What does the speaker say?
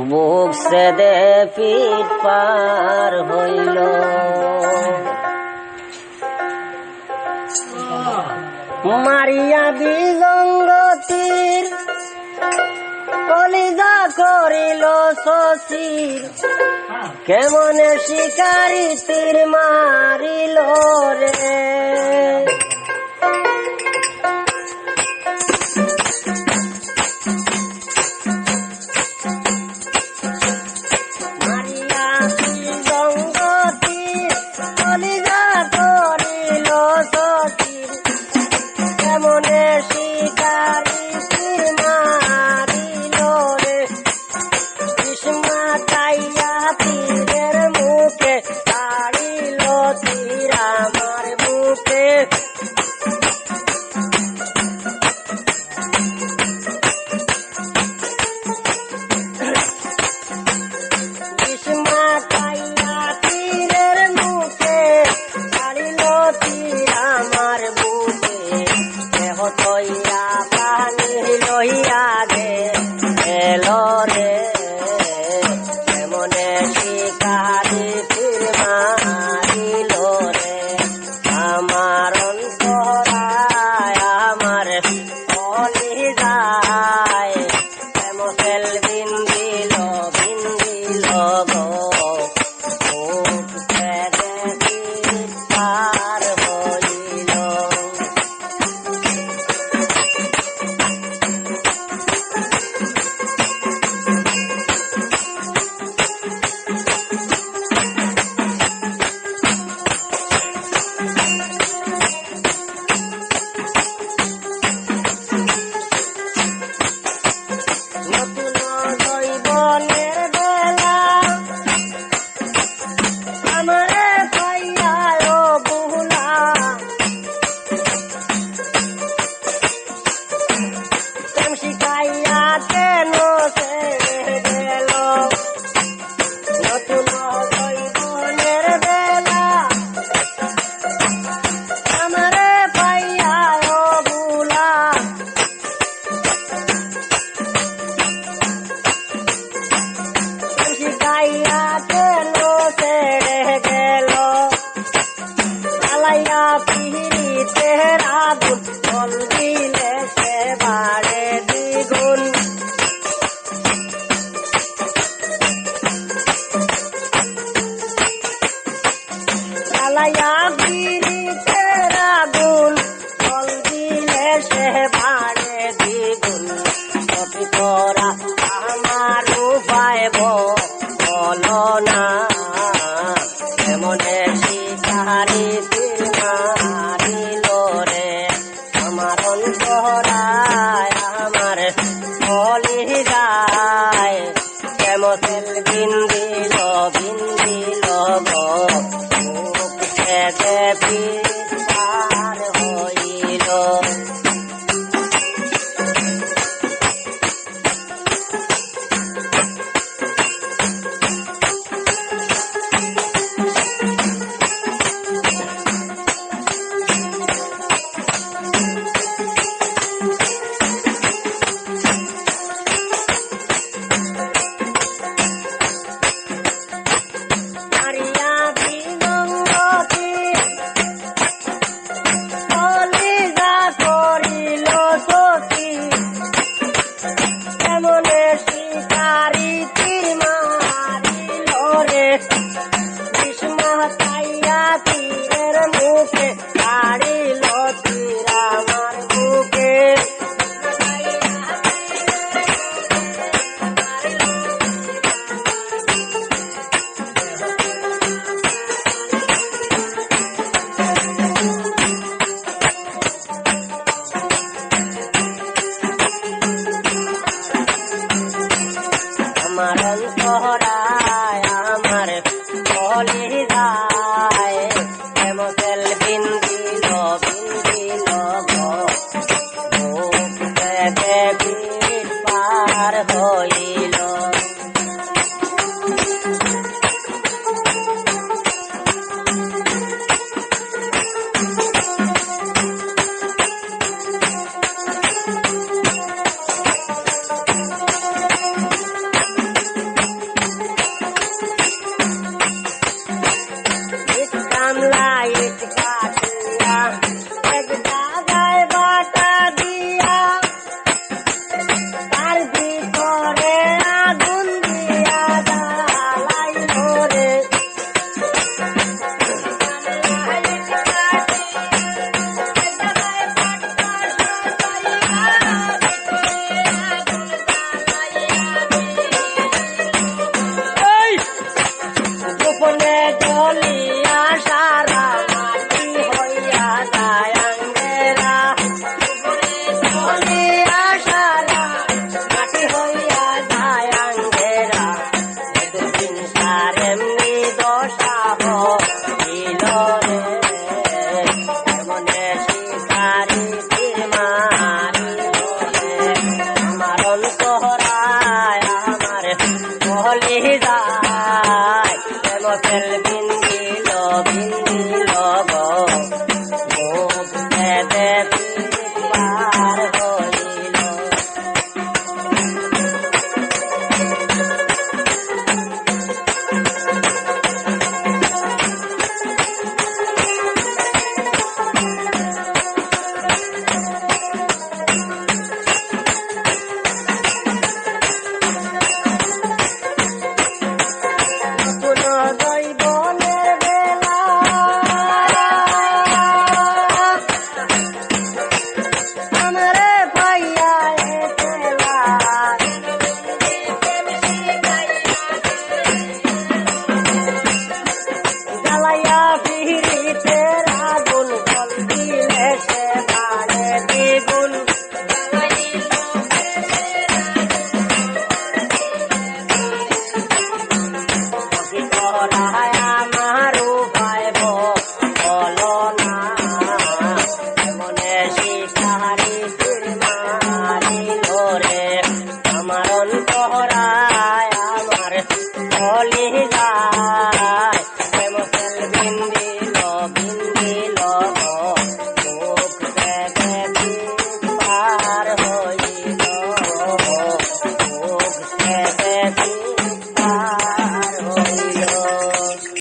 বুক সেদে পিঠ পার হইল। মারিয়া বিজঙ্গতির কলিজা করিল শশীর, কেমনে শিকারি তীর মারিল রে। মারিয়া বিজঙ্গতির কলিজা করিল শশীর, কেমনে শিকারি তীর মারিল রে। গ্রীষ্মা চাইয়া তীরের মুখে ছাড়িল তীর আমার বুকে। গ্রীষ্মা চাইয়া তীরের মুখে ছাড়িল তীর আমার বুকে। দেহ তৈয়া পানি লইয়া গেল রে, কেমনে শিকারি তীর মারিল রে। আমার অন্তরায় আমার কলিজায় প্রেমতেল বিন্দিল বিন্দিল গো, বুক সেদে পিঠ পার হইল। নতুন জৈবনের বেলা আমারে পাইয়া ও বুলা, প্রেম শিখাইয়া কেন সে গেল। নতুন জৈবনের বেলা আমারে পাইয়া ও বুলা, শিখাইয়া কেন ছেড়ে গেল। জ্বালাইয়া পিরিতের আগুন জল দিলে সে বাড়ে দ্বিগুণ। জ্বালাইয়া পিরিতের আগুন জল দিলে সে বাড়ে দ্বিগুণ। সখী তোরা আমার উপায় বলো না, কেমনে শিকারি তীর মারিল রে। আমার অন্তরায় আমার কলিজায় প্রেমতেল বিন্দি